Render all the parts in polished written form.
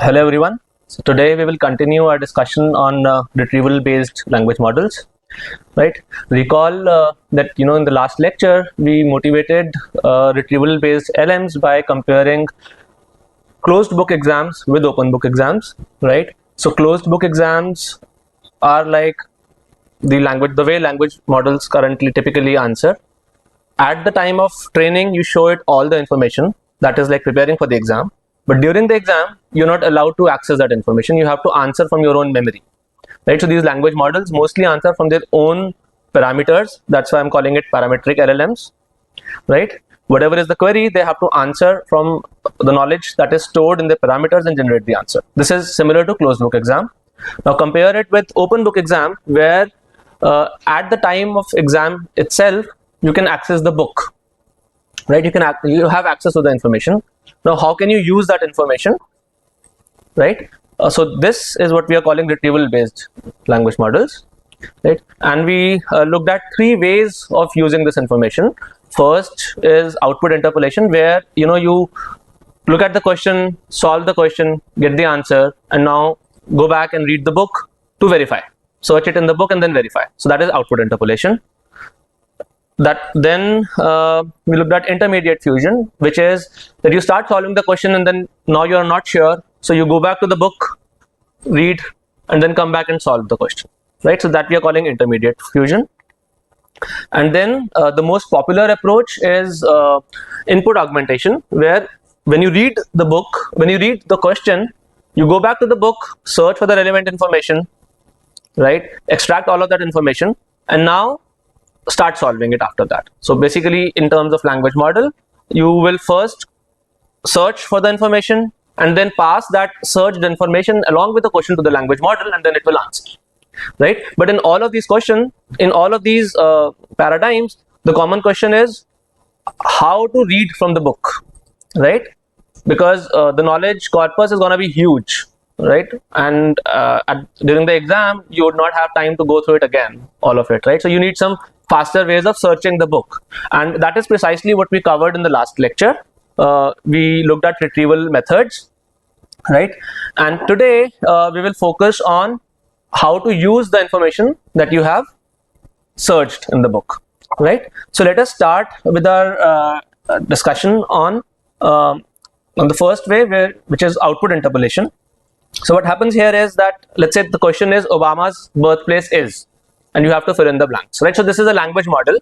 Hello everyone. So today we will continue our discussion on retrieval-based language models. Right? Recall that in the last lecture we motivated retrieval-based LLMs by comparing closed book exams with open book exams. Right? So closed book exams are like the way language models currently typically answer. At the time of training, you show it all the information, that is like preparing for the exam. But during the exam, you're not allowed to access that information. You have to answer from your own memory, right? So these language models mostly answer from their own parameters. That's why I'm calling it parametric LLMs, right? Whatever is the query, they have to answer from the knowledge that is stored in the parameters and generate the answer. This is similar to closed book exam. Now compare it with open book exam, where at the time of exam itself, you can access the book, right? You have access to the information. Now how can you use that information, right? So this is what we are calling retrieval based language models, right? And we looked at three ways of using this information. First is output interpolation, where you look at the question, solve the question, get the answer, and now go back and read the book to verify. Search it in the book and then verify. So that is output interpolation. Then we looked at intermediate fusion, which is that you start solving the question and then now you are not sure, so you go back to the book, read, and then come back and solve the question, right? So that we are calling intermediate fusion. And then the most popular approach is input augmentation, where when you read the book, when you read the question, you go back to the book, search for the relevant information, right? Extract all of that information, and now start solving it after that. So basically, in terms of language model, you will first search for the information and then pass that searched information along with the question to the language model, and then it will answer, right? But in all of these questions, in all of these paradigms, the common question is how to read from the book, right? Because the knowledge corpus is going to be huge, right? And during the exam, you would not have time to go through it again, all of it, right? So you need some faster ways of searching the book, and that is precisely what we covered in the last lecture. We looked at retrieval methods, right? And today we will focus on how to use the information that you have searched in the book, right? So let us start with our discussion on the first way, which is output interpolation. So what happens here is that, let's say the question is Obama's birthplace is, and you have to fill in the blanks, right? So this is a language model,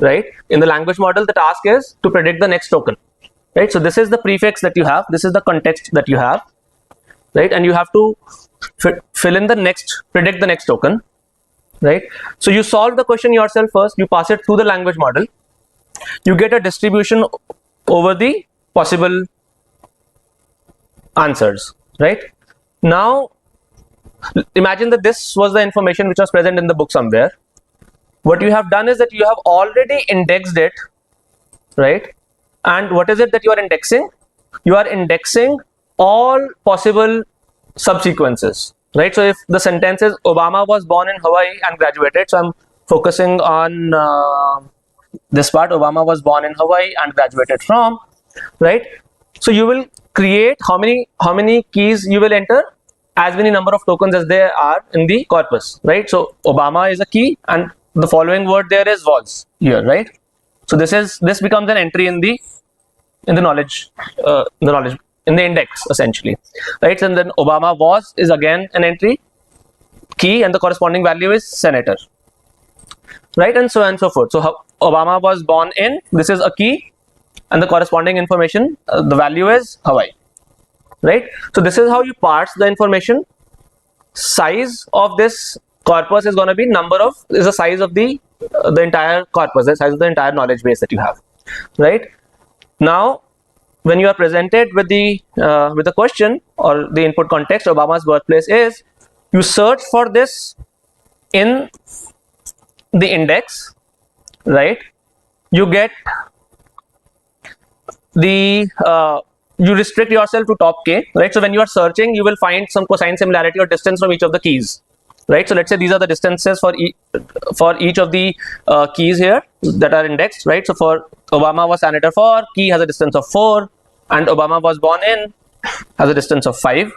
right? In the language model, the task is to predict the next token, right? So this is the prefix that you have, this is the context that you have, right? And you have to fill in the next, predict the next token, right? So you solve the question yourself first, you pass it through the language model, you get a distribution over the possible answers, right? Now imagine that this was the information which was present in the book somewhere. What you have done is that you have already indexed it, right? And what is it that you are indexing? You are indexing all possible subsequences, right? So if the sentence is Obama was born in Hawaii and graduated, so I'm focusing on this part, Obama was born in Hawaii and graduated from, right? So you will create how many keys you will enter? As many number of tokens as there are in the corpus, right? So Obama is a key, and the following word there is was here, right? So this becomes an entry in the knowledge, in the index essentially, right? And then Obama was is again an entry key, and the corresponding value is senator, right? And so on and so forth. So Obama was born in, this is a key, and the corresponding information, the value is Hawaii, right? So this is how you parse the information. Size of this corpus is going to be the size of the entire corpus, the size of the entire knowledge base that you have, right? Now when you are presented with the question or the input context, Obama's birthplace is, you search for this in the index, right? You get the you restrict yourself to top k, right? So when you are searching, you will find some cosine similarity or distance from each of the keys, right? So let's say these are the distances for each of the keys here that are indexed, right? So for Obama was senator for, key has a distance of 4, and Obama was born in has a distance of 5,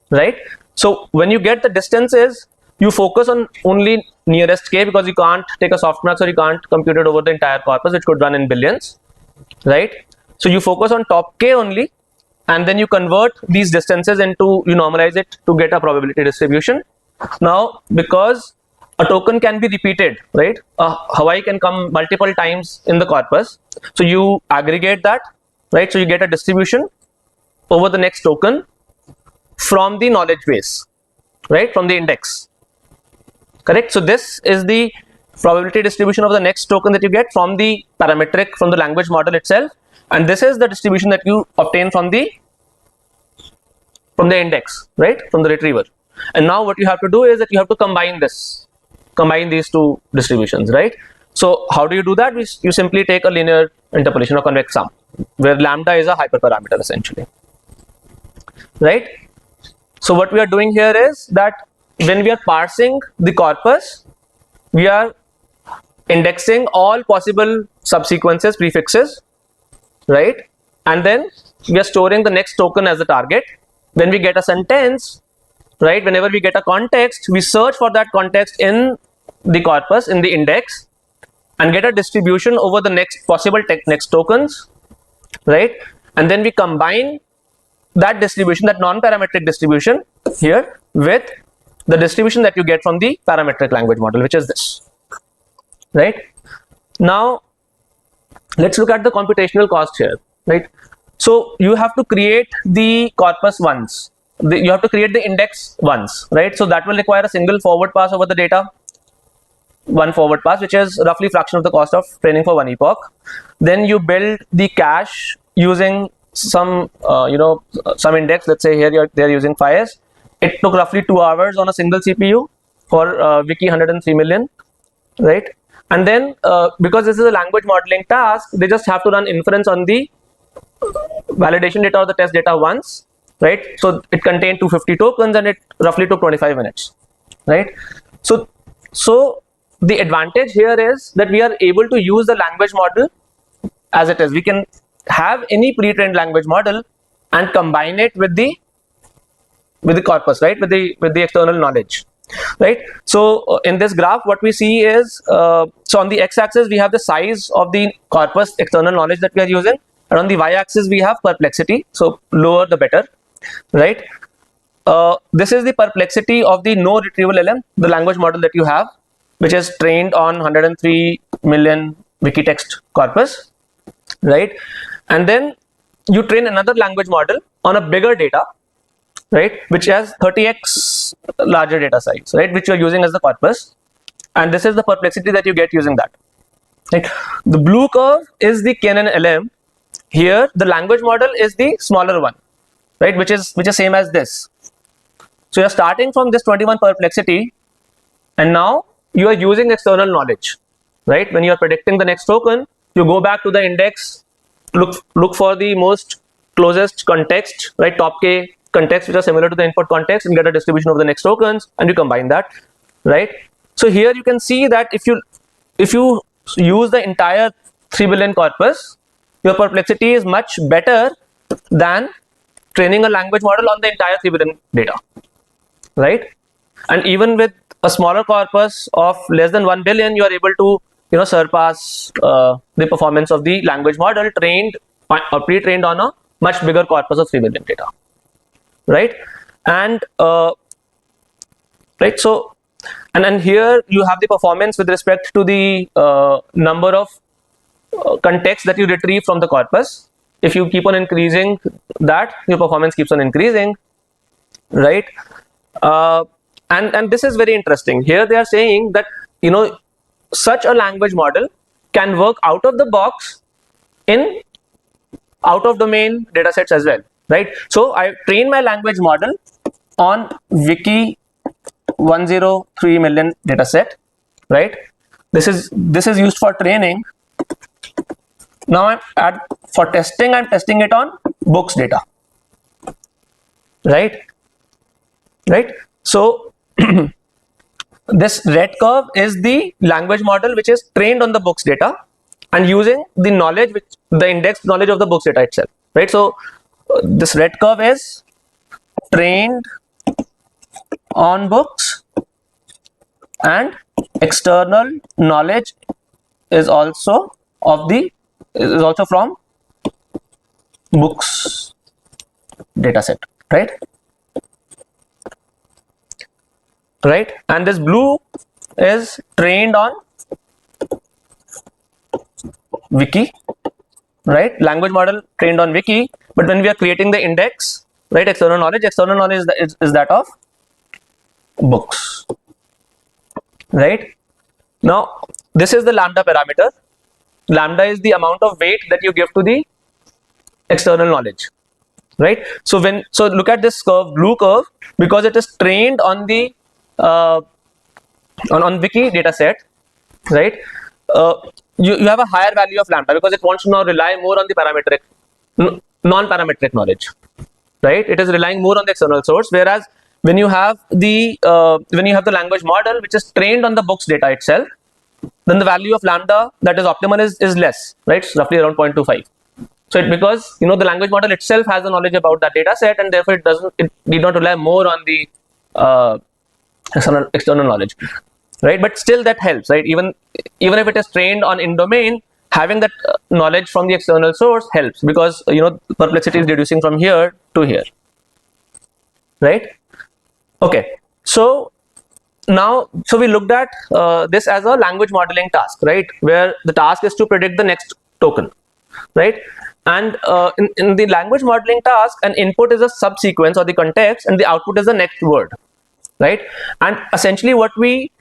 right? So when you get the distances, you focus on only nearest k, because you can't take a softmax or you can't compute it over the entire corpus, which could run in billions, right? So you focus on top k only, and then you convert these distances into, you normalize it to get a probability distribution. Now, because a token can be repeated, right? Hawaii can come multiple times in the corpus, so you aggregate that, right? So you get a distribution over the next token from the knowledge base, right? From the index, correct? So this is the probability distribution of the next token that you get from the parametric, from the language model itself, and this is the distribution that you obtain from the index, right? From the retriever. And now what you have to do is that you have to combine these two distributions, right? So how do you do that? You simply take a linear interpolation or convex sum, where lambda is a hyperparameter essentially, right? So what we are doing here is that when we are parsing the corpus, we are indexing all possible subsequences, prefixes, right? And then we are storing the next token as a target. When we get a sentence, right, whenever we get a context, we search for that context in the corpus, in the index, and get a distribution over the next possible next tokens, right? And then we combine that distribution, that non-parametric distribution here, with the distribution that you get from the parametric language model, which is this, right? Now let's look at the computational cost here, right? So you have to create the corpus once, you have to create the index once, right? So that will require a single forward pass over the data, one forward pass, which is roughly fraction of the cost of training for one epoch. Then you build the cache using some some index. Let's say here they're using FIS. It took roughly 2 hours on a single CPU for Wiki 103 million, right? And then because this is a language modeling task, they just have to run inference on the validation data or the test data once, right? So it contained 250 tokens and it roughly took 25 minutes, right? So the advantage here is that we are able to use the language model as it is. We can have any pre-trained language model and combine it with the corpus, right? With the external knowledge, right? So in this graph, what we see is so on the x-axis we have the size of the corpus external knowledge that we are using, and on the y-axis we have perplexity. So lower the better, right? This is the perplexity of the no retrieval-LM, the language model that you have, which is trained on 103 million wiki text corpus, right? And then you train another language model on a bigger data, right, which has 30x larger data size, right, which you are using as the corpus, and this is the perplexity that you get using that, right? The blue curve is the Knn-lm. Here the language model is the smaller one, right, which is same as this. So you're starting from this 21 perplexity, and now you are using external knowledge, right? When you are predicting the next token, you go back to the index, look for the most closest context, right, top k context which are similar to the input context, and get a distribution of the next tokens, and you combine that, right? So here you can see that if you use the entire 3 billion corpus, your perplexity is much better than training a language model on the entire 3 billion data, right? And even with a smaller corpus of less than 1 billion, you are able to surpass the performance of the language model trained or pre-trained on a much bigger corpus of 3 billion data, right? And right, so and here you have the performance with respect to the number of contexts that you retrieve from the corpus. If you keep on increasing that, your performance keeps on increasing, right? And this is very interesting. Here they are saying that such a language model can work out of the box in out of domain datasets as well, right? So I train my language model on Wiki 103 million dataset, right? This is used for training. Now for testing, I'm testing it on books data, right? So this red curve is the language model which is trained on the books data and using the knowledge, the indexed knowledge of the books data itself, right? So this red curve is trained on books, and external knowledge is also from books dataset, right? And this blue is trained on wiki, right? Language model trained on wiki, but when we are creating the index, right, external knowledge is that of books, right? Now this is the lambda parameter. Lambda is the amount of weight that you give to the external knowledge, right? So look at this curve, blue curve, because it is trained on the on wiki data set, right? You have a higher value of lambda because it wants to now rely more on the parametric, non-parametric knowledge, right? It is relying more on the external source, whereas when you have the language model which is trained on the books data itself, then the value of lambda that is optimal is less, right? It's roughly around 0.25. So because the language model itself has the knowledge about that data set, and therefore it need not rely more on the external knowledge, right? But still that helps, right? Even if it is trained on in domain, having that knowledge from the external source helps, because perplexity is reducing from here to here, right? Okay, so now we looked at this as a language modeling task, right, where the task is to predict the next token, right? And in the language modeling task, an input is a subsequence or the context, and the output is the next word, right? And essentially what we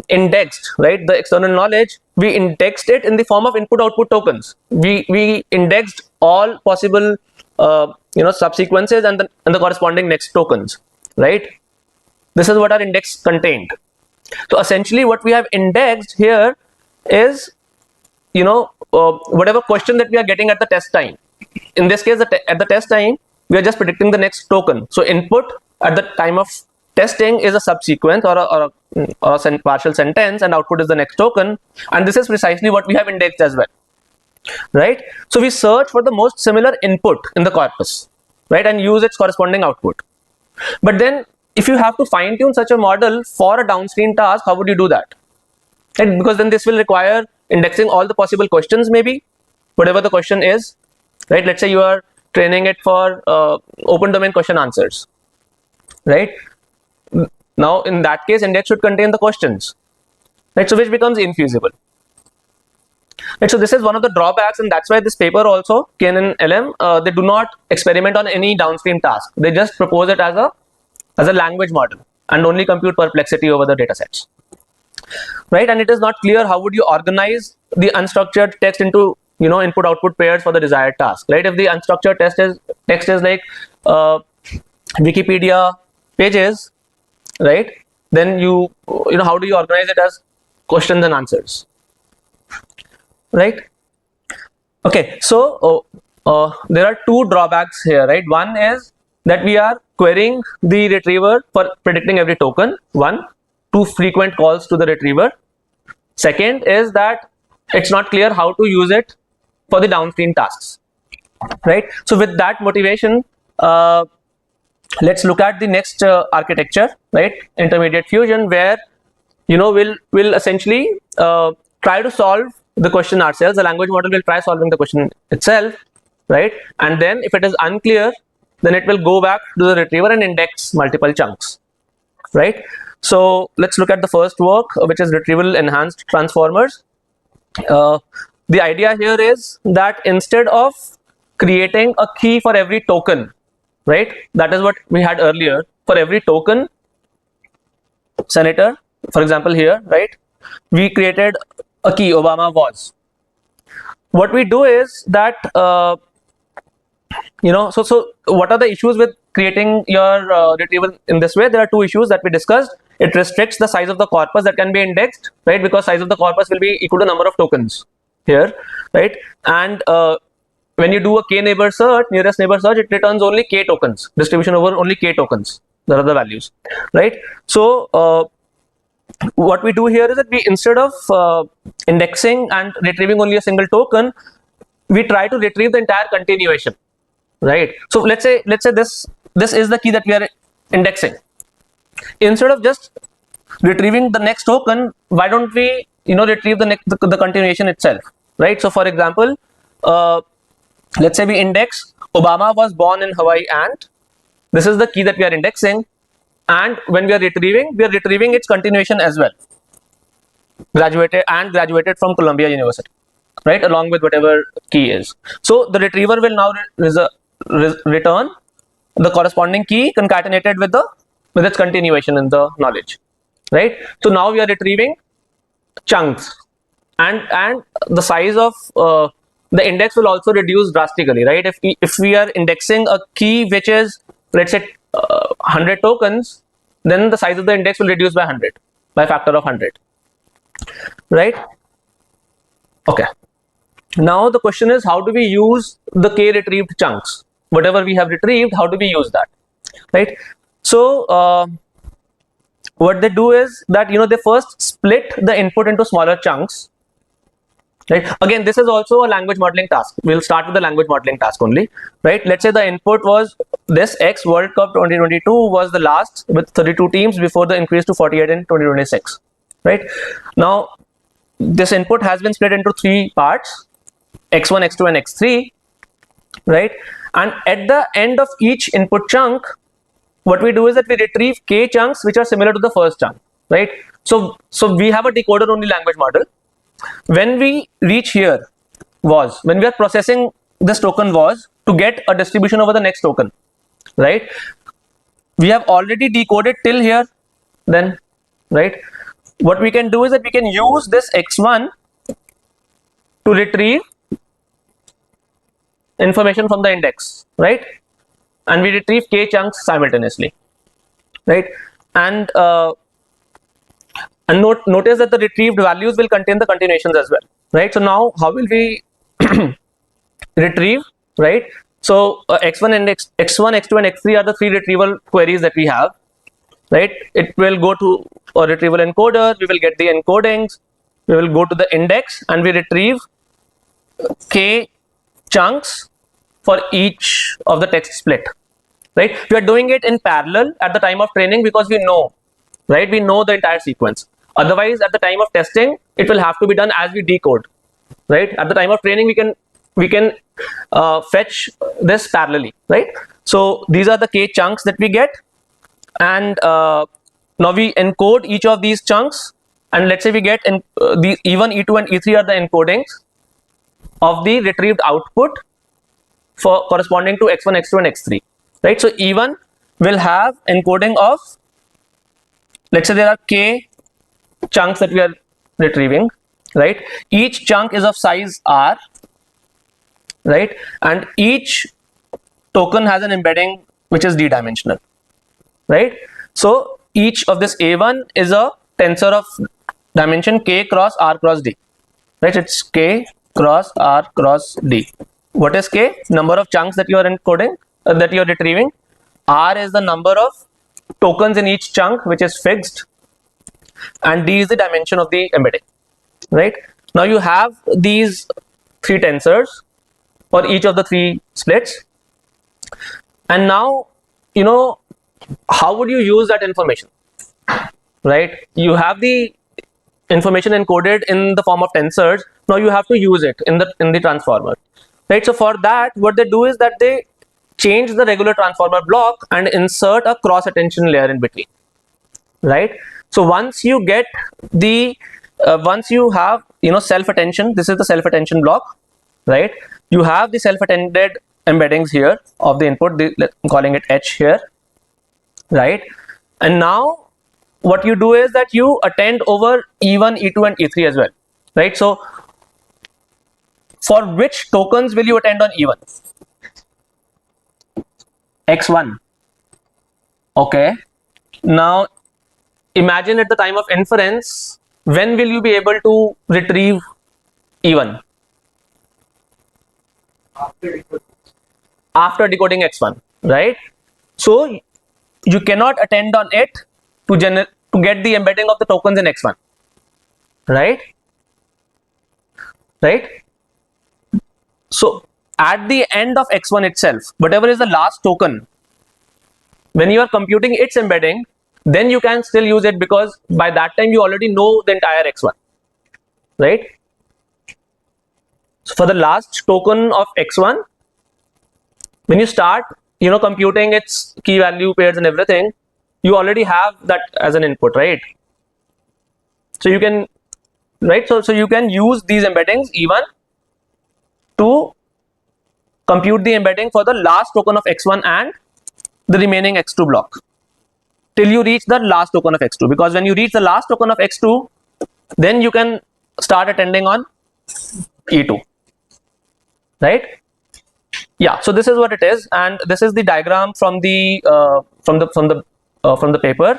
indexed, right, the external knowledge, we indexed it in the form of input output tokens. We indexed all possible subsequences and the corresponding next tokens, right? This is what our index contained. So essentially what we have indexed here is whatever question that we are getting at the test time. In this case, at the test time, we are just predicting the next token. So input at the time of testing is a subsequence or a partial sentence, and output is the next token. And this is precisely what we have indexed as well, right? So we search for the most similar input in the corpus, right, and use its corresponding output. But then if you have to fine tune such a model for a downstream task, how would you do that? Right? Because then this will require indexing all the possible questions, maybe whatever the question is, right? Let's say you are training it for open domain question answers, right? Now in that case, index should contain the questions, right? So which becomes infeasible, right? So this is one of the drawbacks, and that's why this paper also, Knn-lm, they do not experiment on any downstream task. They just propose it as a language model and only compute perplexity over the data sets, right? And it is not clear how would you organize the unstructured text into input output pairs for the desired task, right? If the unstructured text is like Wikipedia pages, right, then how do you organize it as questions and answers, right? Okay, so there are two drawbacks here, right? One is that we are querying the retriever for predicting every token. Too frequent calls to the retriever. Second is that it's not clear how to use it for the downstream tasks, right? So with that motivation, let's look at the next architecture, right, intermediate fusion, where we'll essentially try to solve the question ourselves. The language model will try solving the question itself, right? And then if it is unclear, then it will go back to the retriever and index multiple chunks, right? So let's look at the first work, which is retrieval enhanced transformers. The idea here is that instead of creating a key for every token, right, that is what we had earlier, for every token, senator, for example here, right, we created a key, Obama was. What we do is that so what are the issues with creating your retrieval in this way? There are two issues that we discussed. It restricts the size of the corpus that can be indexed, right, because size of the corpus will be equal to number of tokens here, right? And when you do a k neighbor search, nearest neighbor search, it returns only k tokens, distribution over only k tokens. There are the values, right? So what we do here is that we, instead of indexing and retrieving only a single token, we try to retrieve the entire continuation, right? So let's say this is the key that we are indexing, instead of just retrieving the next token, why don't we retrieve the continuation itself, right? So for example, let's say we index Obama was born in Hawaii, and this is the key that we are indexing, and when we are retrieving its continuation as well, graduated from Columbia University, right, along with whatever key is. So the retriever will now return the corresponding key concatenated with its continuation in the knowledge, right? So now we are retrieving chunks, and the size of the index will also reduce drastically, right? If we are indexing a key which is, let's say, 100 tokens, then the size of the index will reduce by 100, by a factor of 100, right? Okay, now the question is, how do we use the k retrieved chunks? Whatever we have retrieved, how do we use that, right? So what they do is that they first split the input into smaller chunks, right? Again, this is also a language modeling task. We'll start with the language modeling task only, right? Let's say the input was this X World Cup 2022 was the last with 32 teams before the increase to 48 in 2026, right? Now this input has been split into 3 parts, X1, X2 and X3, right? And at the end of each input chunk, what we do is that we retrieve k chunks which are similar to the first chunk, right? So we have a decoder only language model. When we reach here when we are processing this token to get a distribution over the next token, right? We have already decoded till here, then, right? What we can do is that we can use this X1 to retrieve information from the index, right? And we retrieve k chunks simultaneously, right? And notice that the retrieved values will contain the continuations as well, right? So now how will we retrieve, right? So X1, X2 and X3 are the 3 retrieval queries that we have, right? It will go to a retrieval encoder, we will get the encodings, we will go to the index, and we retrieve k chunks for each of the text split, right? We are doing it in parallel at the time of training because we know, right? We know the entire sequence. Otherwise, at the time of testing, it will have to be done as we decode, right? At the time of training, we can fetch this parallelly, right? So these are the k chunks that we get, and now we encode each of these chunks, and let's say we get the E1, E2 and E3 are the encodings of the retrieved output for corresponding to X1, X2 and X3, right? So E1 will have encoding of, let's say there are k chunks that we are retrieving, right? Each chunk is of size r, right? And each token has an embedding which is d-dimensional, right? So each of this A1 is a tensor of dimension k cross r cross d, right? It's k cross r cross d. What is k? Number of chunks that you are encoding, that you are retrieving. R is the number of tokens in each chunk, which is fixed, and d is the dimension of the embedding, right? Now you have these 3 tensors for each of the 3 splits, and now how would you use that information, right? You have the information encoded in the form of tensors. Now you have to use it in the transformer, right? So for that, what they do is that they change the regular transformer block and insert a cross attention layer in between, right? So once you get the once you have self attention, this is the self attention block, right? You have the self attended embeddings here of the input, I'm calling it H here, right? And now what you do is that you attend over E1, E2 and E3 as well, right? So for which tokens will you attend on E1? X1. Okay, now imagine at the time of inference, when will you be able to retrieve E1? After decoding X1, right? So you cannot attend on it to get the embedding of the tokens in X1, right? So at the end of X1 itself, whatever is the last token, when you are computing its embedding, then you can still use it, because by that time you already know the entire x1, right? So for the last token of x1, when you start, you know, computing its key value pairs and everything, you already have that as an input, right? So you can, right, so you can use these embeddings even to compute the embedding for the last token of x1 and the remaining x2 block till you reach the last token of x2, because when you reach the last token of x2, then you can start attending on e2, right? Yeah, so this is what it is, and this is the diagram from the paper.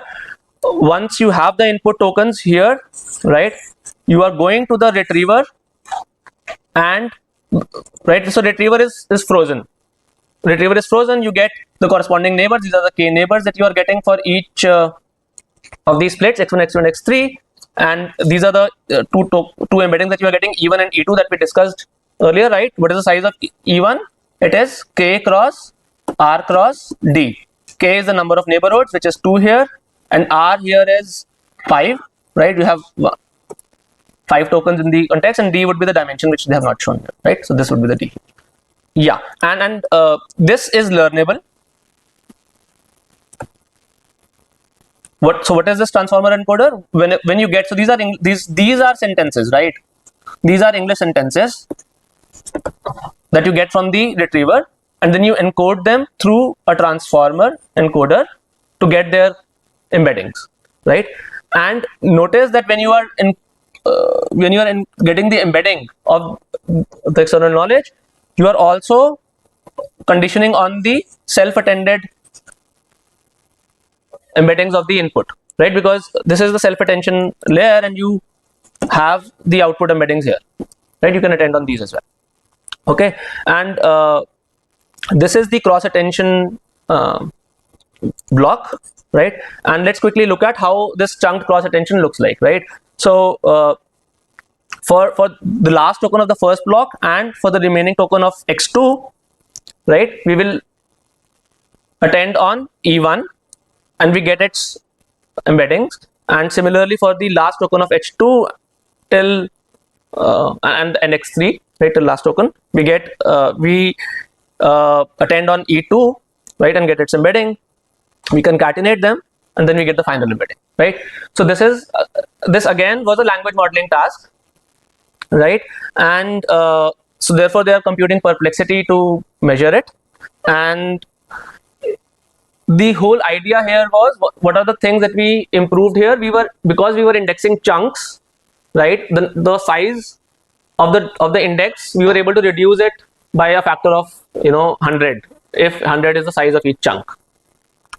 Once you have the input tokens here, right, you are going to the retriever, and right, so retriever is frozen. Retriever is frozen, you get the corresponding neighbors. These are the k neighbors that you are getting for each of these splits, x1, x2 and x3, and these are the two embeddings that you are getting, e1 and e2, that we discussed earlier, right? What is the size of e1? It is k cross r cross d. K is the number of neighborhoods, which is 2 here, and r here is 5, right? You have 5 tokens in the context, and d would be the dimension which they have not shown here, right? So this would be the d. Yeah, and this is learnable. What is this transformer encoder? When you get, so these are sentences, right? These are English sentences that you get from the retriever, and then you encode them through a transformer encoder to get their embeddings, right? And notice that when you are getting the embedding of the external knowledge, you are also conditioning on the self-attended embeddings of the input, right? Because this is the self-attention layer, and you have the output embeddings here, right? You can attend on these as well. Okay, and this is the cross attention block, right? And let's quickly look at how this chunked cross attention looks like, right? So for the last token of the first block and for the remaining token of x2, right, we will attend on e1 and we get its embeddings, and similarly for the last token of h2 till and x3, right, till last token, we get we attend on e2, right, and get its embedding. We concatenate them, and then we get the final embedding, right? So this is this again was a language modeling task, right? And so therefore they are computing perplexity to measure it, and the whole idea here was, what are the things that we improved here? Because we were indexing chunks, right? The size of the index, we were able to reduce it by a factor of 100, if 100 is the size of each chunk,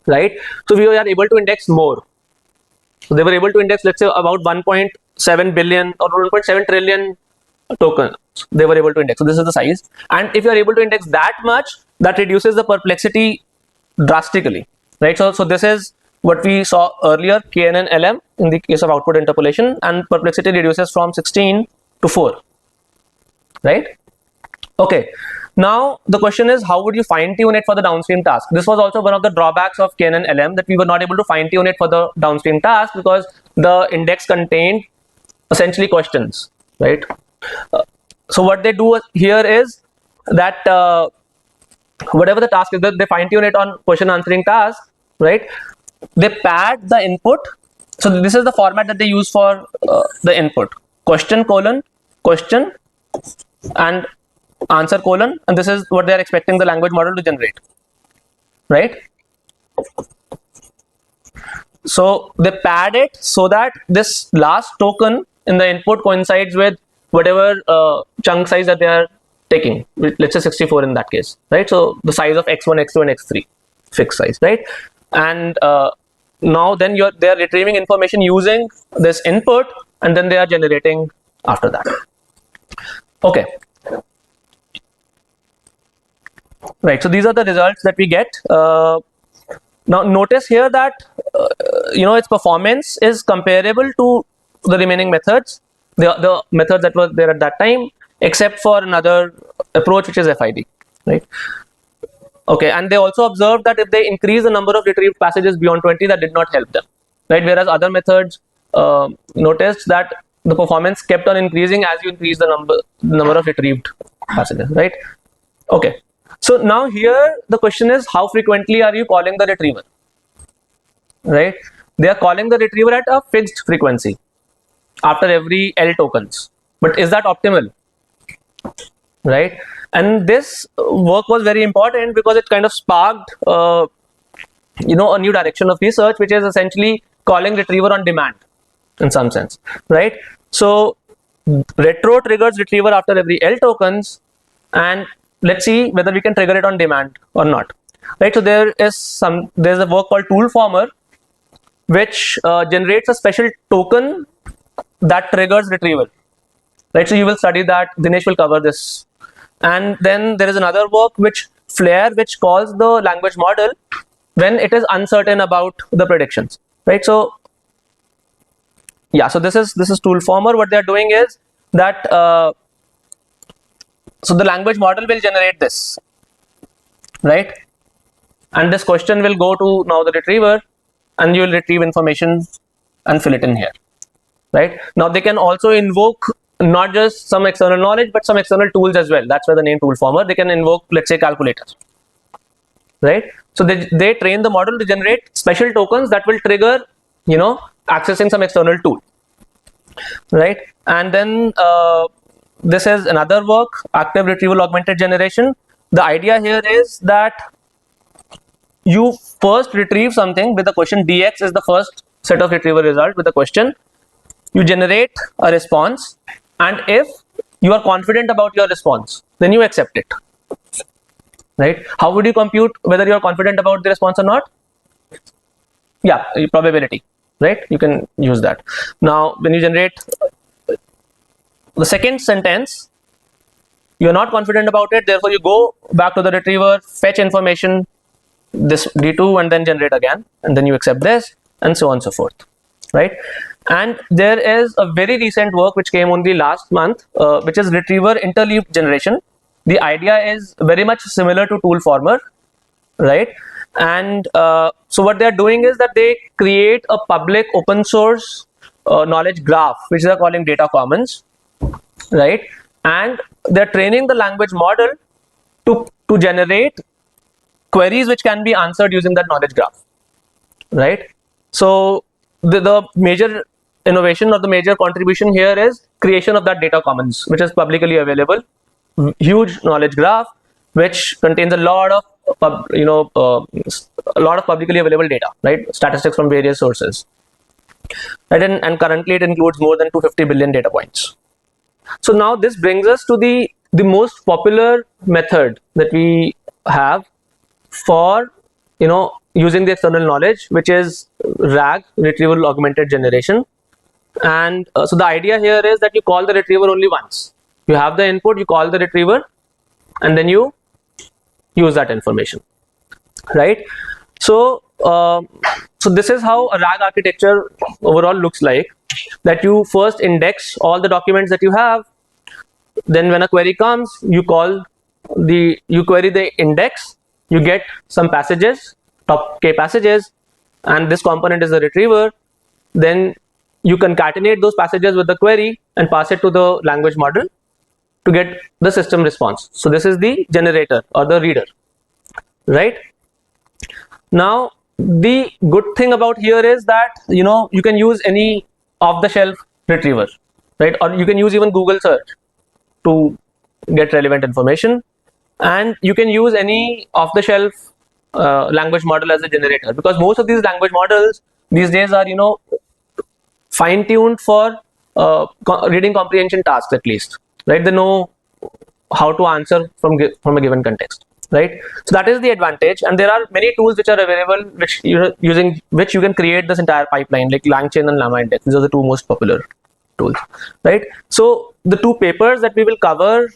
right? So we are able to index more. So they were able to index, let's say, about 1.7 billion or 1.7 trillion tokens they were able to index. So this is the size, and if you are able to index that much, that reduces the perplexity drastically, right? So this is what we saw earlier, Knn-lm in the case of output interpolation, and perplexity reduces from 16 to 4, right? Okay, now the question is, how would you fine tune it for the downstream task? This was also one of the drawbacks of Knn-lm, that we were not able to fine tune it for the downstream task because the index contained essentially questions, right? So what they do here is that whatever the task is, they fine tune it on question answering task, right? They pad the input. So this is the format that they use for the input: question colon question and answer colon, and this is what they are expecting the language model to generate, right? So they pad it so that this last token in the input coincides with whatever chunk size that they are taking, let's say 64 in that case, right? So the size of x1, x2 and x3, fixed size, right? And now then they are retrieving information using this input, and then they are generating after that. Okay, right, so these are the results that we get. Now notice here that its performance is comparable to the remaining methods, the methods that were there at that time, except for another approach, which is FID, right? Okay, and they also observed that if they increase the number of retrieved passages beyond 20, that did not help them. right? Whereas other methods noticed that the performance kept on increasing as you increase the number of retrieved passages, right? Okay, so now here the question is, how frequently are you calling the retriever, right? They are calling the retriever at a fixed frequency after every L tokens, but is that optimal, right? And this work was very important because it kind of sparked a new direction of research, which is essentially calling retriever on demand in some sense, right? So retro triggers retriever after every L tokens, and let's see whether we can trigger it on demand or not, right? So there's a work called toolformer, which generates a special token that triggers retrieval, right? So you will study that. Dinesh will cover this. And then there is another work which calls the language model when it is uncertain about the predictions, right? So yeah, so this is toolformer. What they are doing is that so the language model will generate this, right? And this question will go to now the retriever, and you will retrieve information and fill it in here, right? Now they can also invoke not just some external knowledge but some external tools as well. That's where the name toolformer. They can invoke, let's say, calculators, right? So they train the model to generate special tokens that will trigger, accessing some external tool, right? And then this is another work, active retrieval augmented generation. The idea here is that you first retrieve something with the question. dx is the first set of retrieval result with the question. You generate a response, and if you are confident about your response, then you accept it, right? How would you compute whether you are confident about the response or not? Yeah, probability, right? You can use that. Now when you generate the second sentence, you are not confident about it, therefore you go back to the retriever, fetch information, this d2, and then generate again, and then you accept this, and so on and so forth, right? And there is a very recent work which came only last month, which is retriever interleaved generation. The idea is very much similar to toolformer, right? And so what they are doing is that they create a public open source knowledge graph, which they are calling data commons, right? And they're training the language model to generate queries which can be answered using that knowledge graph, right? So the major innovation or the major contribution here is creation of that data commons, which is publicly available, huge knowledge graph which contains a lot of publicly available data, right? Statistics from various sources, right? And currently it includes more than 250 billion data points. So now this brings us to the most popular method that we have for using the external knowledge, which is RAG, retrieval augmented generation. And so the idea here is that you call the retriever only once. You have the input, you call the retriever, and then you use that information, right? So so this is how a RAG architecture overall looks like, that you first index all the documents that you have. Then when a query comes, you query the index, you get some passages, top k passages, and this component is the retriever. Then you concatenate those passages with the query and pass it to the language model to get the system response. So this is the generator or the reader, right? Now the good thing about here is that you can use any off-the-shelf retriever, right? Or you can use even Google search to get relevant information, and you can use any off-the-shelf language model as a generator, because most of these language models these days are fine-tuned for reading comprehension tasks, at least, right? They know how to answer from a given context, right? So that is the advantage, and there are many tools which are available which using which you can create this entire pipeline, like LangChain and Llama Index. These are the two most popular tools, right? So the two papers that we will cover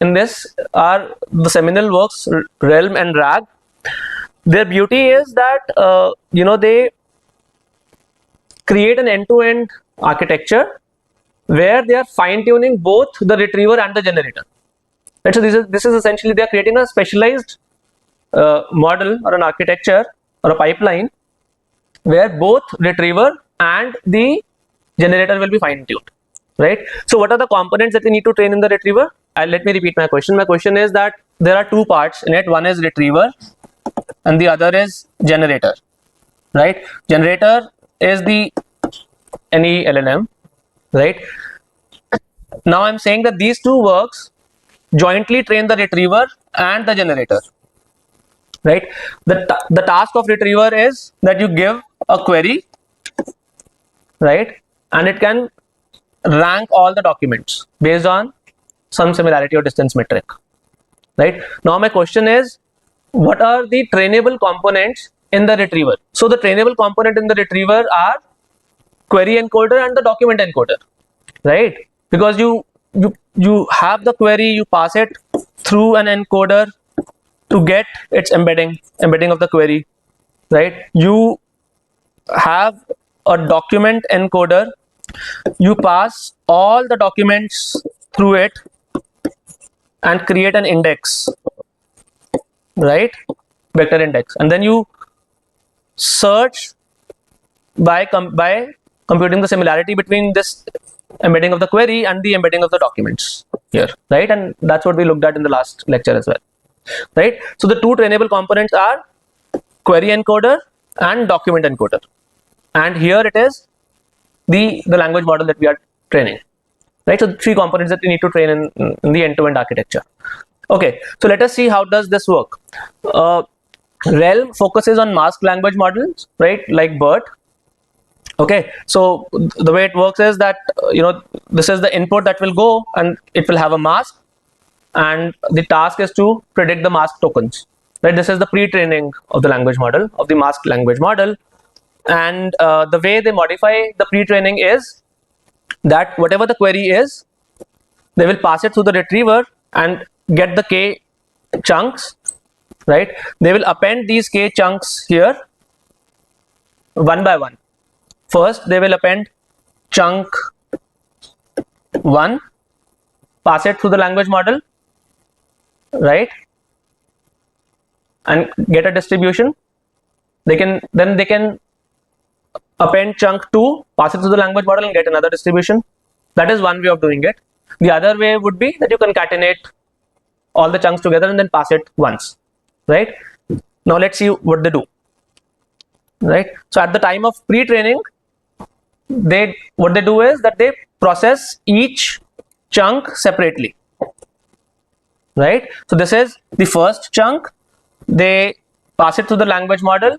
in this are the seminal works ReLLm and RAG. Their beauty is that they create an end-to-end architecture where they are fine-tuning both the retriever and the generator, right? So this is essentially they are creating a specialized model or an architecture or a pipeline where both retriever and the generator will be fine-tuned, right? So what are the components that we need to train in the retriever? Let me repeat my question. My question is that there are two parts in it. One is retriever and the other is generator, right? Generator is the any LLM, right? Now I'm saying that these two works jointly train the retriever and the generator, right? The task of retriever is that you give a query, right, and it can rank all the documents based on some similarity or distance metric, right? Now my question is, what are the trainable components in the retriever? So the trainable component in the retriever are query encoder and the document encoder, right? Because you have the query, you pass it through an encoder to get its embedding of the query, right? You have a document encoder, you pass all the documents through it and create an index, right? Vector index, and then you search by computing the similarity between this embedding of the query and the embedding of the documents here, right? And that's what we looked at in the last lecture as well, right? So the two trainable components are query encoder and document encoder, and here it is the language model that we are training, right? So the three components that we need to train in the end-to-end architecture. Okay, so let us see how does this work. ReLM focuses on masked language models, right, like BERT. Okay, so the way it works is that this is the input that will go and it will have a mask, and the task is to predict the mask tokens, right? This is the pre-training of the language model, of the masked language model. And the way they modify the pre-training is that whatever the query is, they will pass it through the retriever and get the k chunks, right? They will append these k chunks here one by one. First they will append chunk 1, pass it through the language model, right, and get a distribution. They can append chunk 2, pass it through the language model and get another distribution. That is one way of doing it. The other way would be that you concatenate all the chunks together and then pass it once, right? Now let's see what they do, right? So at the time of pre-training, what they do is that they process each chunk separately, right? So this is the first chunk, they pass it through the language model,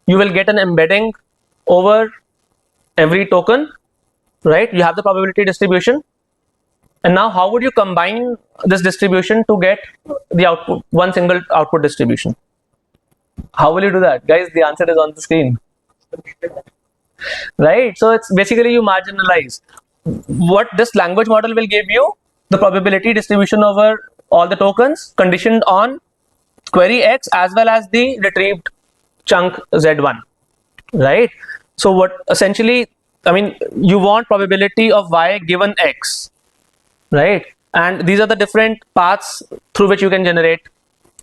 you will get an embedding over every token, right? You have the probability distribution, and now how would you combine this distribution to get the output, one single output distribution? How will you do that, guys? The answer is on the screen, right? So it's basically you marginalize. What this language model will give you, the probability distribution over all the tokens conditioned on query X as well as the retrieved chunk Z1, right? So what essentially, I mean, you want probability of Y given X, right? And these are the different paths through which you can generate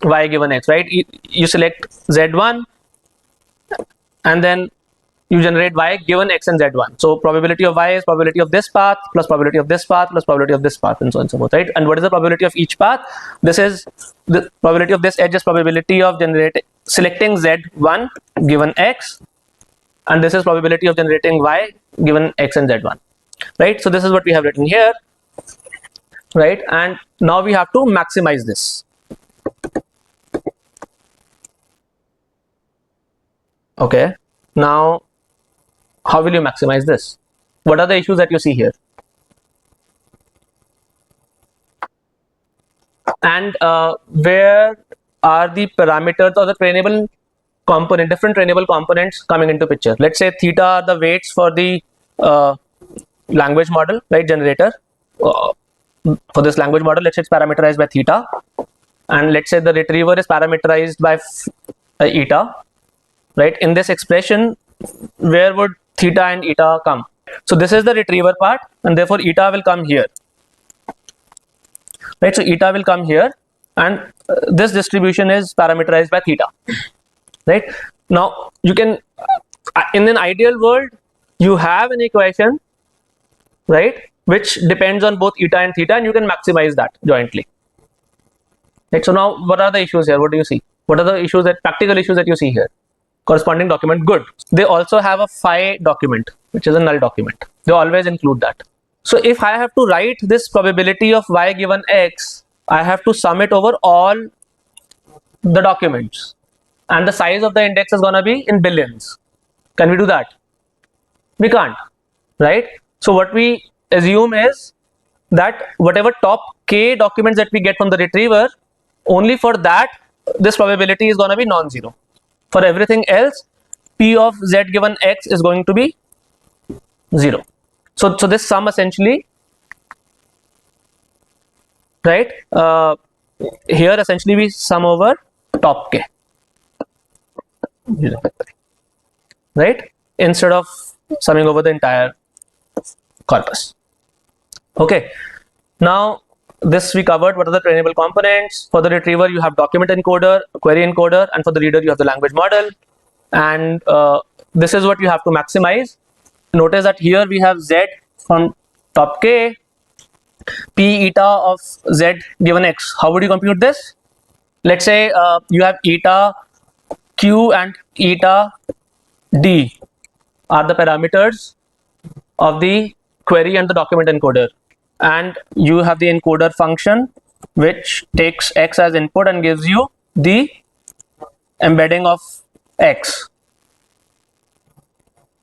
Y given X, right? You select Z1 and then you generate Y given X and Z1. So probability of Y is probability of this path plus probability of this path plus probability of this path, and so on and so forth, right? And what is the probability of each path? This is the probability of this edge is probability of selecting Z1 given X, and this is probability of generating Y given X and Z1, right? So this is what we have written here, right? And now we have to maximize this. Okay, now how will you maximize this? What are the issues that you see here? And where are the parameters or the trainable component, different trainable components coming into picture? Let's say theta are the weights for the language model, right, generator. For this language model, let's say it's parameterized by theta, and let's say the retriever is parameterized by eta, right? In this expression, where would theta and eta come? So this is the retriever part, and therefore eta will come here, right? So eta will come here, and this distribution is parameterized by theta, right? Now you can in an ideal world, you have an equation, right, which depends on both eta and theta, and you can maximize that jointly. Right, so now what are the issues here? What do you see? What are the issues, that practical issues that you see here? Corresponding document, good. They also have a phi document, which is a null document. They always include that. So if I have to write this probability of y given x, I have to sum it over all the documents, and the size of the index is gonna be in billions. Can we do that? We can't, right? So what we assume is that whatever top k documents that we get from the retriever, only for that this probability is going to be non-zero. For everything else, p of z given x is going to be 0. So this sum essentially, right, here essentially we sum over top k, right, instead of summing over the entire corpus. Okay, now this we covered. What are the trainable components? For the retriever, you have document encoder, query encoder, and for the reader, you have the language model. And this is what you have to maximize. Notice that here we have z from top k, p eta of z given x. How would you compute this? Let's say you have eta q and eta d are the parameters of the query and the document encoder, and you have the encoder function which takes x as input and gives you the embedding of x,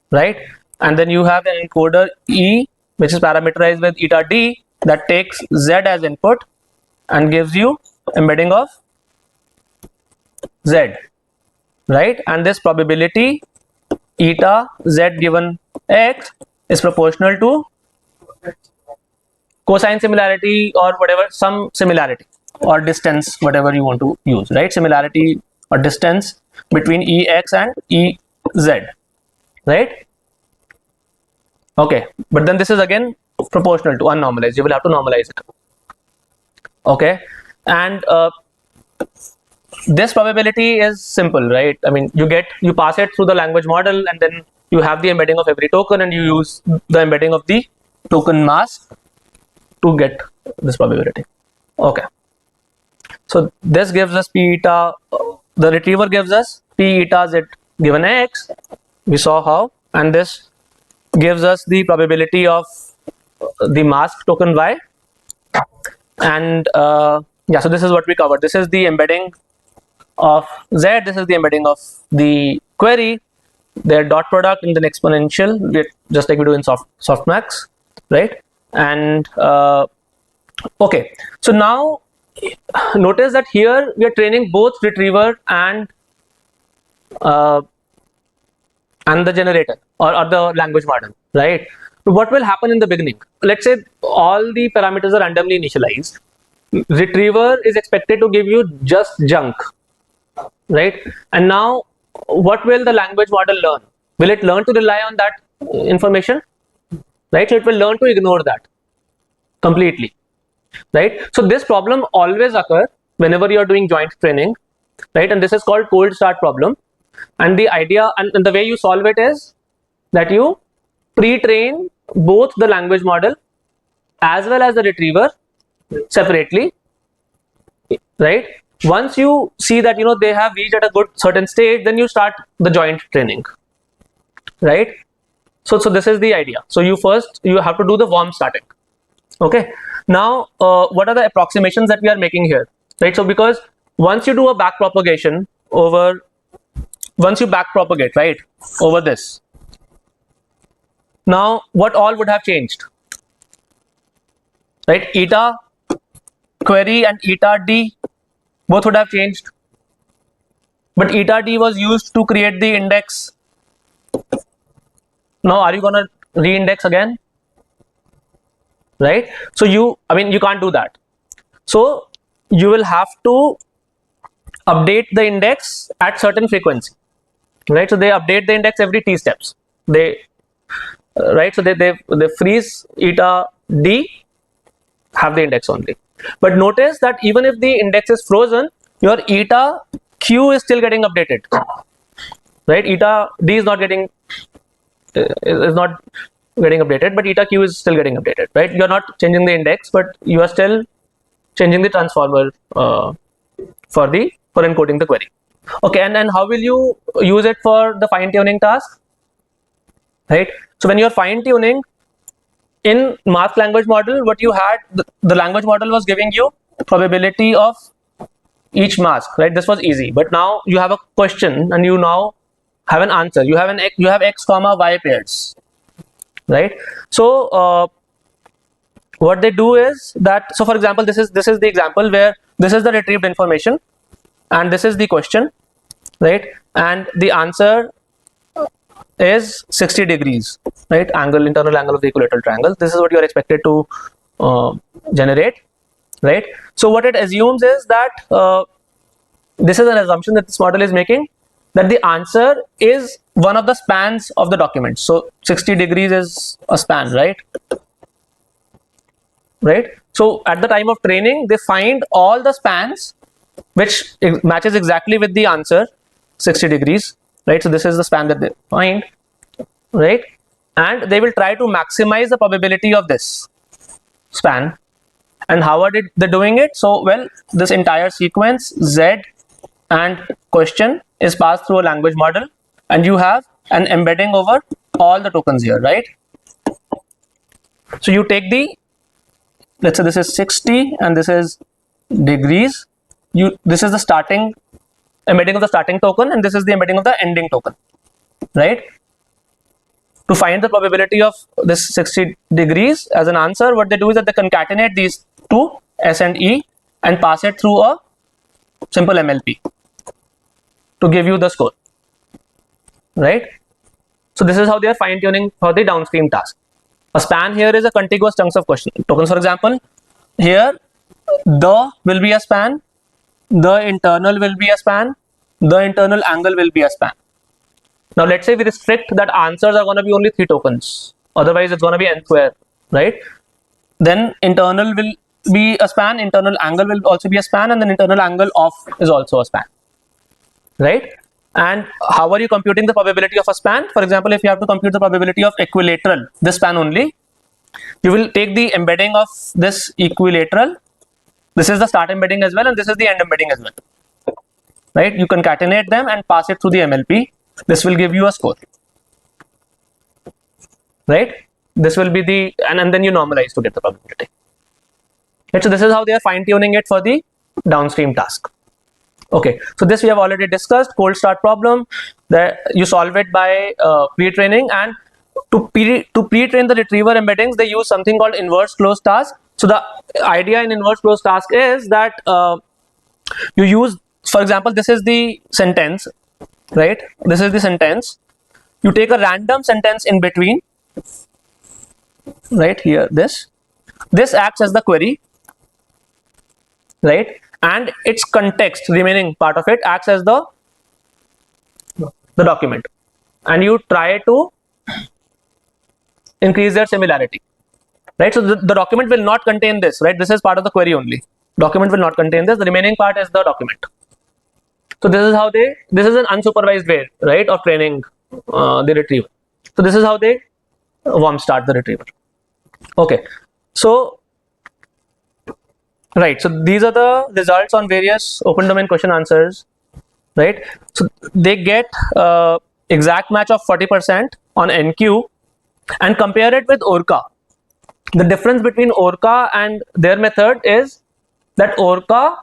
right? And then you have an encoder e which is parameterized with eta d that takes z as input and gives you embedding of z, right? And this probability eta z given x is proportional to cosine similarity or whatever, some similarity or distance, whatever you want to use, right? Similarity or distance between ex and ez, right? Okay, but then this is again proportional to unnormalized. You will have to normalize it. Okay, and this probability is simple, right? I mean, you pass it through the language model, and then you have the embedding of every token, and you use the embedding of the token mask to get this probability. Okay, so this gives us p eta, the retriever gives us p eta z given x, we saw how, and this gives us the probability of the mask token y, and yeah, so this is what we covered. This is the embedding of z, this is the embedding of the query, their dot product and then exponential, just like we do in softmax, right? And okay, so now notice that here we are training both retriever and the generator or the language model, right? So what will happen in the beginning? Let's say all the parameters are randomly initialized. Retriever is expected to give you just junk, right? And now what will the language model learn? Will it learn to rely on that information, right? So it will learn to ignore that completely, right? So this problem always occurs whenever you are doing joint training, right? And this is called cold start problem. And the idea and the way you solve it is that you pre-train both the language model as well as the retriever separately, right? Once you see that they have reached at a good certain stage, then you start the joint training, right? So this is the idea. So you have to do the warm starting. Okay, now what are the approximations that we are making here, right? So because once you do a back propagation once you back propagate, right, over this, now what all would have changed, right? Eta query and eta d both would have changed, but eta d was used to create the index. Now are you gonna re-index again, right? So you can't do that. So you will have to update the index at certain frequency, right? So they update the index every t steps, right? So they freeze eta d, have the index only. But notice that even if the index is frozen, your eta q is still getting updated, right? Eta D is not getting updated, but eta Q is still getting updated, right? You're not changing the index, but you are still changing the transformer for encoding the query. Okay, and then how will you use it for the fine tuning task, right? So when you're fine tuning in mask language model, what you had, the language model was giving you probability of each mask, right? This was easy, but now you have a question and you now have an answer. You have x comma y pairs, right? So what they do is that, so for example, this is the example where this is the retrieved information and this is the question, right? And the answer is 60 degrees, right? Internal angle of the equilateral triangle. This is what you are expected to generate, right? So what it assumes is that this is an assumption that this model is making, that the answer is one of the spans of the document. So 60 degrees is a span, right? Right? So at the time of training, they find all the spans which matches exactly with the answer 60 degrees, right? So this is the span that they find, right? And they will try to maximize the probability of this span. And how are they doing it? So, well, this entire sequence Z and question is passed through a language model, and you have an embedding over all the tokens here, right? So you take the, let's say this is 60 and this is degrees. This is the starting embedding of the starting token, and this is the embedding of the ending token, right? To find the probability of this 60 degrees as an answer, what they do is that they concatenate these two, S and E, and pass it through a simple MLP to give you the score, right? So this is how they are fine tuning for the downstream task. A span here is a contiguous chunks of question tokens. For example, here the will be a span, the internal will be a span, the internal angle will be a span. Now let's say we restrict that answers are going to be only 3 tokens, otherwise it's going to be n square, right? Then internal will be a span, internal angle will also be a span, and then internal angle of is also a span, right? And how are you computing the probability of a span? For example, if you have to compute the probability of equilateral, this span only, you will take the embedding of this equilateral. This is the start embedding as well, and this is the end embedding as well, right? You concatenate them and pass it through the MLP. This will give you a score, right? This will be the, and then you normalize to get the probability. Right, so this is how they are fine tuning it for the downstream task. Okay, so this we have already discussed. Cold start problem, that you solve it by pre-training, and to pre-train the retriever embeddings, they use something called inverse closed task. So the idea in inverse closed task is that you use, for example, this is the sentence, right? This is the sentence. You take a random sentence in between, right here. This acts as the query, right? And its context, remaining part of it, acts as the document, and you try to increase their similarity, right? So the document will not contain this, right? This is part of the query only. Document will not contain this. The remaining part is the document. So this is how this is an unsupervised way, right, of training the retriever. So this is how they warm start the retriever. Okay, so right, so these are the results on various open domain question answers, right? So they get exact match of 40% on NQ, and compare it with Orca. The difference between Orca and their method is that Orca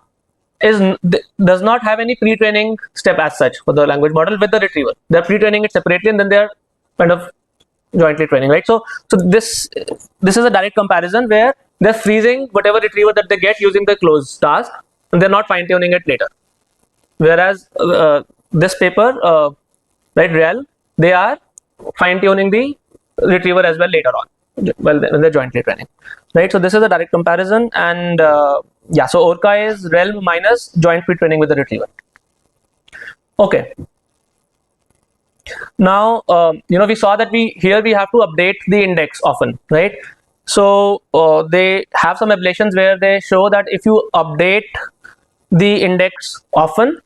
does not have any pre-training step as such for the language model with the retriever. They're pre-training it separately, and then they're kind of jointly training, right? So this is a direct comparison where they're freezing whatever retriever that they get using the closed task, and they're not fine-tuning it later. Whereas this paper, right, REL, they are fine-tuning the retriever as well later on, well, when they're jointly training, right? So this is a direct comparison, and yeah, so Orca is REL minus joint pre-training with the retriever. Okay. Now, we saw that we have to update the index often, right? So they have some ablations where they show that if you update the index often,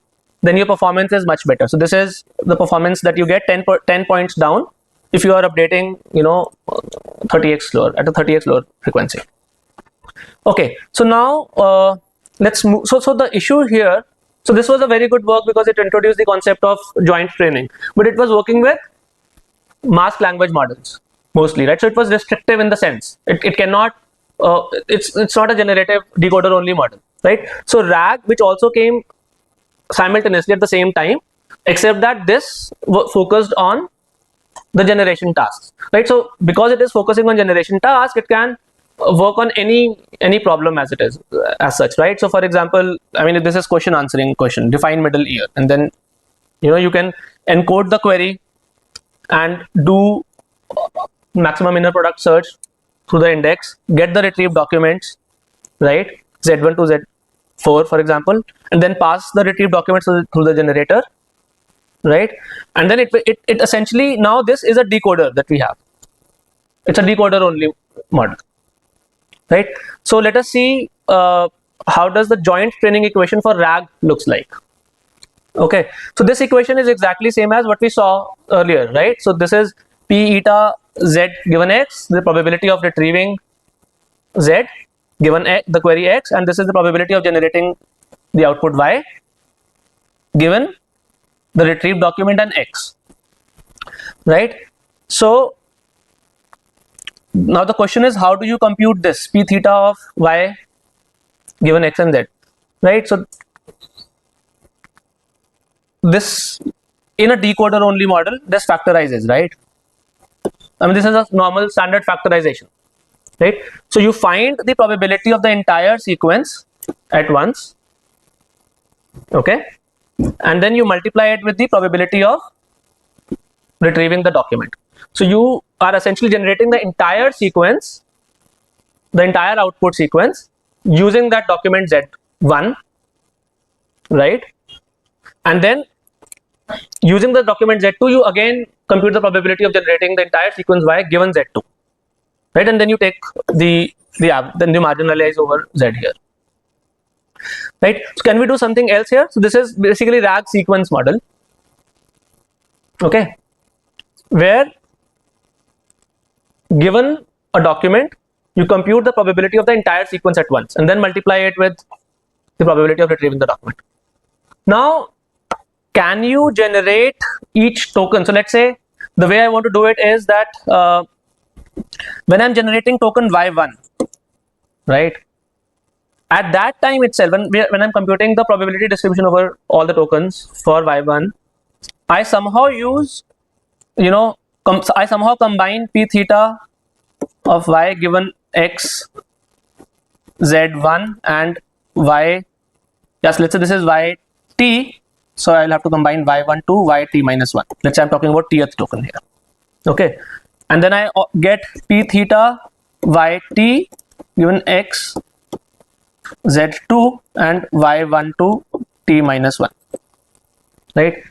then your performance is much better. So this is the performance that you get 10 points down if you are updating, 30x slower, at a 30x slower frequency. Okay, so now let's move. So the issue here, so this was a very good work because it introduced the concept of joint training, but it was working with masked language models mostly, right? So it was restrictive in the sense it cannot, it's not a generative decoder only model, right? So RAG, which also came simultaneously at the same time, except that this focused on the generation tasks, right? So because it is focusing on generation tasks, it can work on any problem as it is, as such, right? So for example, I mean, if this is question answering question, define middle ear, and then you can encode the query and do maximum inner product search through the index, get the retrieved documents, right, Z1 to Z4 for example, and then pass the retrieved documents through the generator, right? And then it essentially, now this is a decoder that we have. It's a decoder only model, right? So let us see how does the joint training equation for RAG looks like. Okay, so this equation is exactly same as what we saw earlier, right? So this is P eta Z given X, the probability of retrieving Z given X, the query X, and this is the probability of generating the output Y given the retrieved document and X, right? So now the question is, how do you compute this P theta of Y given X and Z, right? So this, in a decoder only model, this factorizes, right? I mean, this is a normal standard factorization, right? So you find the probability of the entire sequence at once, okay, and then you multiply it with the probability of retrieving the document. So you are essentially generating the entire sequence, the entire output sequence, using that document Z1, right? And then using the document Z2, you again compute the probability of generating the entire sequence Y given Z2, right? And then you take then you marginalize over Z here, right? So can we do something else here? So this is basically RAG sequence model, okay, where given a document, you compute the probability of the entire sequence at once and then multiply it with the probability of retrieving the document. Now, can you generate each token? So let's say the way I want to do it is that when I'm generating token Y1, right, at that time itself, when I'm computing the probability distribution over all the tokens for Y1, I somehow use, I somehow combine P theta of Y given X Z1 and Y, yes, let's say this is YT, so I'll have to combine Y1 to YT minus 1. Let's say I'm talking about Tth token here, okay, and then I get P theta YT given X Z2 and Y1 to T minus 1, right?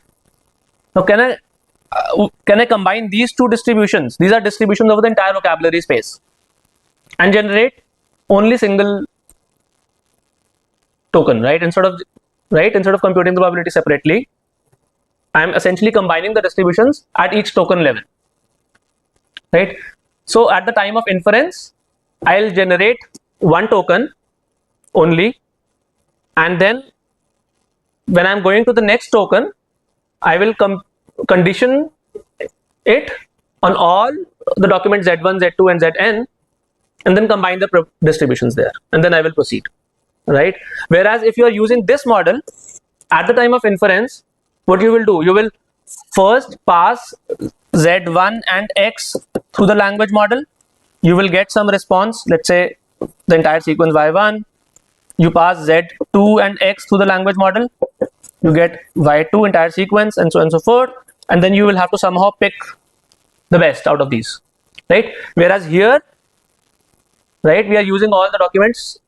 Now can I combine these two distributions? These are distributions over the entire vocabulary space and generate only single token, right? Instead of computing the probability separately, I am essentially combining the distributions at each token level, right? So at the time of inference, I'll generate one token only, and then when I'm going to the next token, I will condition it on all the documents Z1, Z2 and Zn, and then combine the distributions there, and then I will proceed, right? Whereas if you are using this model at the time of inference, what you will do, you will first pass Z1 and X through the language model, you will get some response, let's say the entire sequence Y1, you pass Z2 and X through the language model, you get Y2 entire sequence, and so on and so forth, and then you will have to somehow pick the best out of these, right? Whereas here, right, we are using all the documents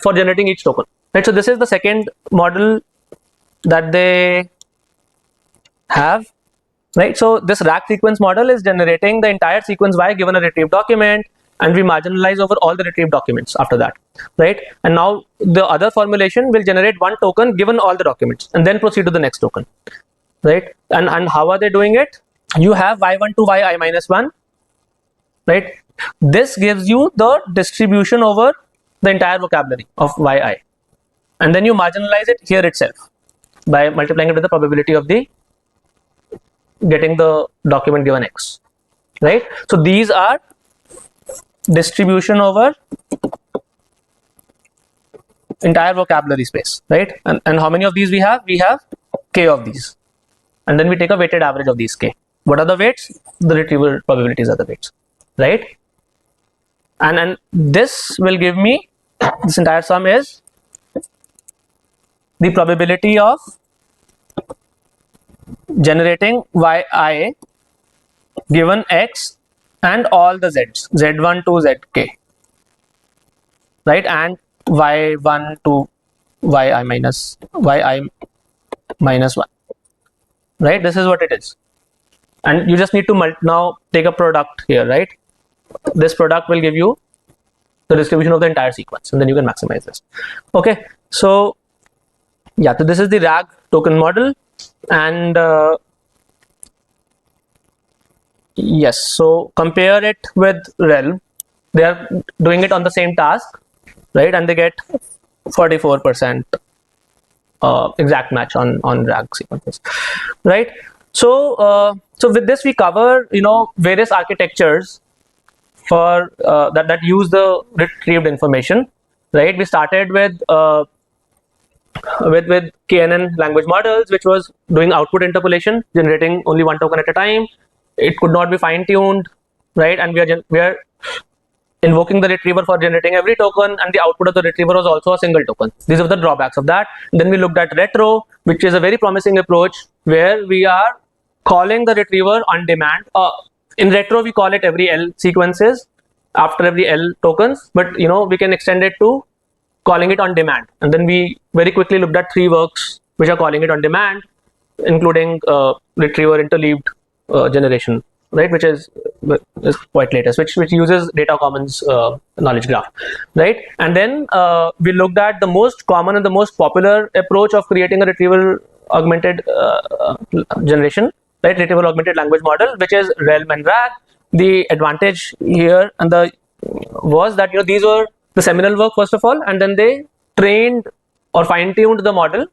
for generating each token, right? So this is the second model that they have, right? So this RAG sequence model is generating the entire sequence Y given a retrieved document, and we marginalize over all the retrieved documents after that, right? And now the other formulation will generate one token given all the documents and then proceed to the next token, right? And how are they doing it? You have y1 to yi minus 1, right? This gives you the distribution over the entire vocabulary of yi, and then you marginalize it here itself by multiplying it with the probability of the getting the document given x, right? So these are distribution over entire vocabulary space, right? And how many of these we have? We have k of these, and then we take a weighted average of these k. What are the weights? The retrieval probabilities are the weights, right? And this will give me, this entire sum is the probability of generating yi given x and all the z's, z1 to zk, right? And y1 to yi minus 1, right? This is what it is. And you just need to now take a product here, right? This product will give you the distribution of the entire sequence, and then you can maximize this. Okay, so yeah, so this is the RAG token model, and yes, so compare it with REL. They are doing it on the same task, right? And they get 44% exact match on RAG sequences, right? So so with this we cover, you know, various architectures for that use the retrieved information, right? We started with Knn language models, which was doing output interpolation, generating only one token at a time. It could not be fine-tuned, right? And we are invoking the retriever for generating every token, and the output of the retriever was also a single token. These are the drawbacks of that. And then we looked at retro, which is a very promising approach where we are calling the retriever on demand. In retro, we call it every L sequences after every L tokens, but you know, we can extend it to calling it on demand. And then we very quickly looked at 3 works which are calling it on demand, including retriever interleaved generation, right, which is quite latest, which uses data commons knowledge graph, right? And then we looked at the most common and the most popular approach of creating a retrieval augmented generation, right? Retrieval augmented language model, which is LLM and RAG. The advantage here and the was that, you know, these were the seminal work first of all, and then they trained or fine-tuned the model,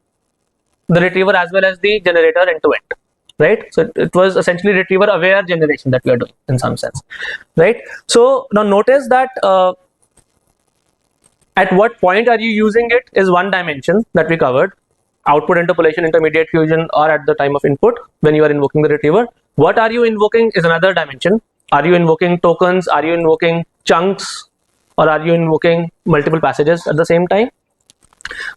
the retriever as well as the generator end to end, right? So it was essentially retriever aware generation that we are doing in some sense, right? So now notice that at what point are you using it is one dimension that we covered: output interpolation, intermediate fusion, or at the time of input when you are invoking the retriever. What are you invoking is another dimension. Are you invoking tokens? Are you invoking chunks? Or are you invoking multiple passages at the same time,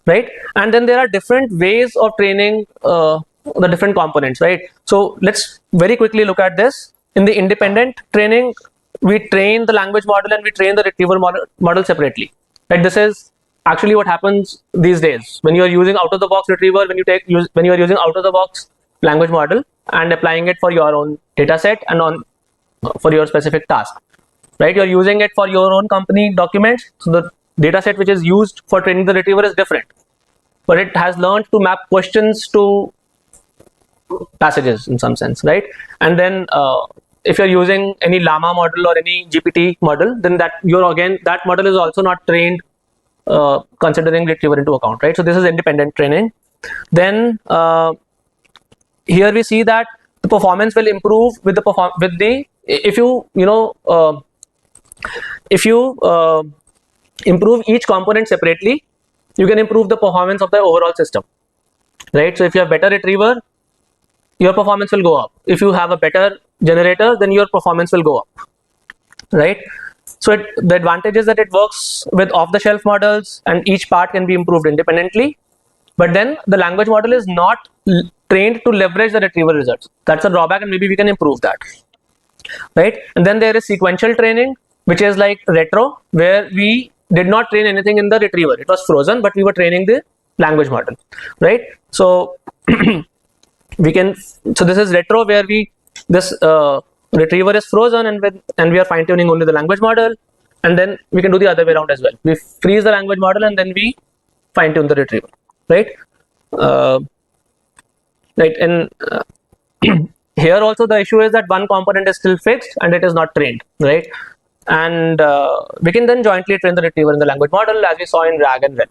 right? And then there are different ways of training the different components, right? So let's very quickly look at this. In the independent training, we train the language model and we train the retriever model separately, right? This is actually what happens these days when you are using out of the box retriever, when you are using out of the box language model and applying it for your own data set and for your specific task, right? You're using it for your own company documents, so the data set which is used for training the retriever is different, but it has learned to map questions to passages in some sense, right? And then if you're using any llama model or any GPT model, then that model is also not trained considering retriever into account, right? So this is independent training. Then here we see that the performance will improve with the if you improve each component separately, you can improve the performance of the overall system, right? So if you have better retriever, your performance will go up. If you have a better generator, then your performance will go up, right? So the advantage is that it works with off-the-shelf models and each part can be improved independently, but then the language model is not trained to leverage the retrieval results. That's a drawback, and maybe we can improve that, right? And then there is sequential training, which is like retro, where we did not train anything in the retriever. It was frozen, but we were training the language model, right? So this is retro, where this retriever is frozen and we are fine-tuning only the language model. and then we can do the other way around as well. We freeze the language model and then we fine tune the retrieval, right? Right, and here also the issue is that one component is still fixed and it is not trained, right? And we can then jointly train the retriever in the language model, as we saw in RAG and REN,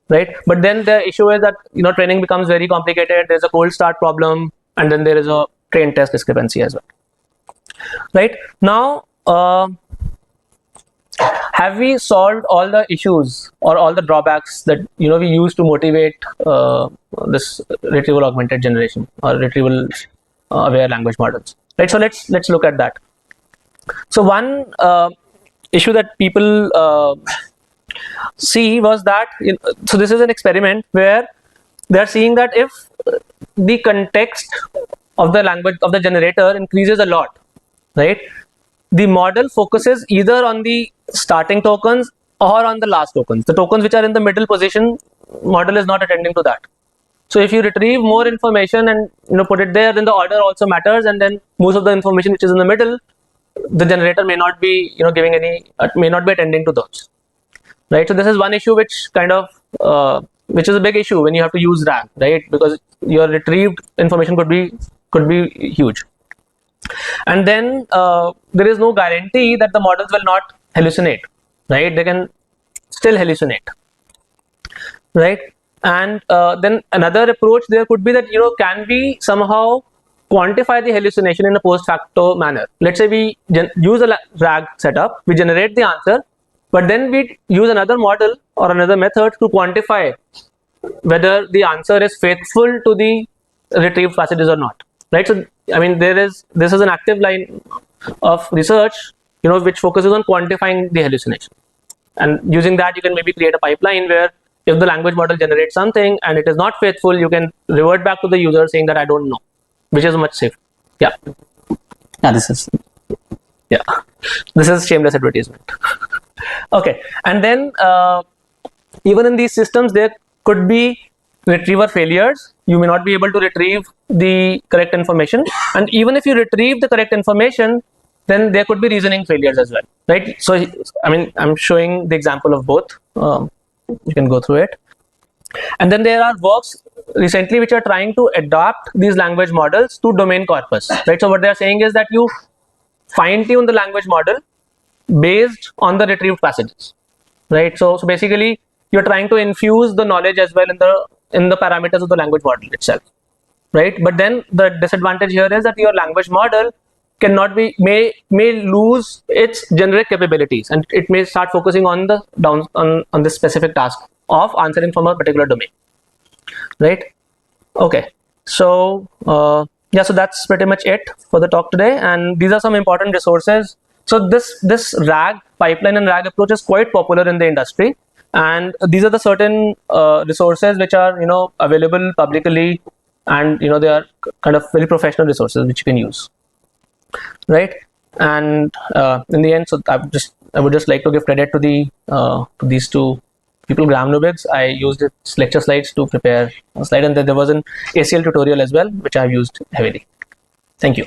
right? But then the issue is that, you know, training becomes very complicated. There's a cold start problem, and then there is a train test discrepancy as well, right? Now, have we solved all the issues or all the drawbacks that, you know, we use to motivate this retrieval augmented generation or retrieval aware language models, right? So let's look at that. So one issue that people see was that, so this is an experiment where they're seeing that if the context of the language of the generator increases a lot, right, the model focuses either on the starting tokens or on the last tokens. The tokens which are in the middle position, model is not attending to that. So if you retrieve more information and, you know, put it there, then the order also matters, and then most of the information which is in the middle, the generator may not be, you know, giving any, may not be attending to those, right? So this is one issue which kind of which is a big issue when you have to use RAG, right? Because your retrieved information could be huge. And then there is no guarantee that the models will not hallucinate, right? They can still hallucinate, right? And then another approach there could be that, you know, can we somehow quantify the hallucination in a post facto manner? Let's say we use a RAG setup, we generate the answer, but then we use another model or another method to quantify whether the answer is faithful to the retrieved passages or not, right? So I mean, this is an active line of research, you know, which focuses on quantifying the hallucination, and using that you can maybe create a pipeline where if the language model generates something and it is not faithful, you can revert back to the user saying that I don't know, which is much safer. Yeah, this is shameless advertisement. Okay, and then even in these systems there could be retriever failures. You may not be able to retrieve the correct information, and even if you retrieve the correct information, then there could be reasoning failures as well, right? So I mean, I'm showing the example of both. You can go through it. And then there are works recently which are trying to adapt these language models to domain corpus, right? So what they are saying is that you fine tune the language model based on the retrieved passages, right? So basically you're trying to infuse the knowledge as well in the parameters of the language model itself, right? But then the disadvantage here is that your language model cannot be, may lose its generic capabilities, and it may start focusing on the on this specific task of answering from a particular domain, right? Okay, so yeah, so that's pretty much it for the talk today, and these are some important resources. So this RAG pipeline and RAG approach is quite popular in the industry, and these are the certain resources which are, you know, available publicly, and, you know, they are kind of very professional resources which you can use, right? And in the end, so I would just like to give credit to to these two people, Graham Lubitz. I used its lecture slides to prepare a slide, and then there was an ACL tutorial as well which I've used heavily. Thank you.